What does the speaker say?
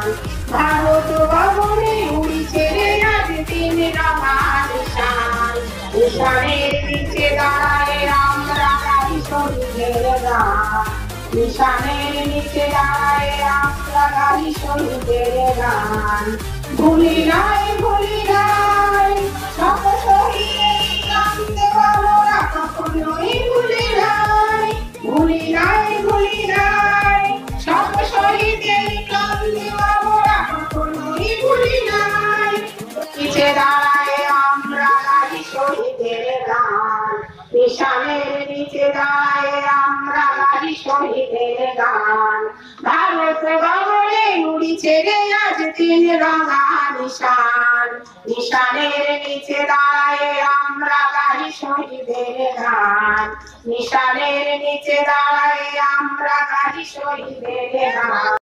গান। ভারত গগনে উড়িছে রে আজ তিন রঙা নিশান। নিশানের নিচে দাঁড়ায় আমরা গাই শহীদের গান। নিশানের নিচে দাঁড়ায় আমরা গাই শহীদের গান। ভুলি নাই ভুলি নাই সব শহীদের কান্দে আমরা কখনোই ভুলি নাই। ভুলি নাই ভুলি নাই সব শহীদের কান্দে আমরা কখনোই ভুলি নাই। নিচে দাঁড়ায় আমরা গাই শহীদের গান। নিশানের নিচে দাঁড়ায় আমরা গাই শহীদের গান। ভারত গগনে উড়িছে রে আজ তিন রঙা নিশান। নিশানের নিচে দাঁড়ায় আমরা গাই শহীদের গান। নিশানের নিচে দাঁড়ায় আমরা গাই শহীদের গান।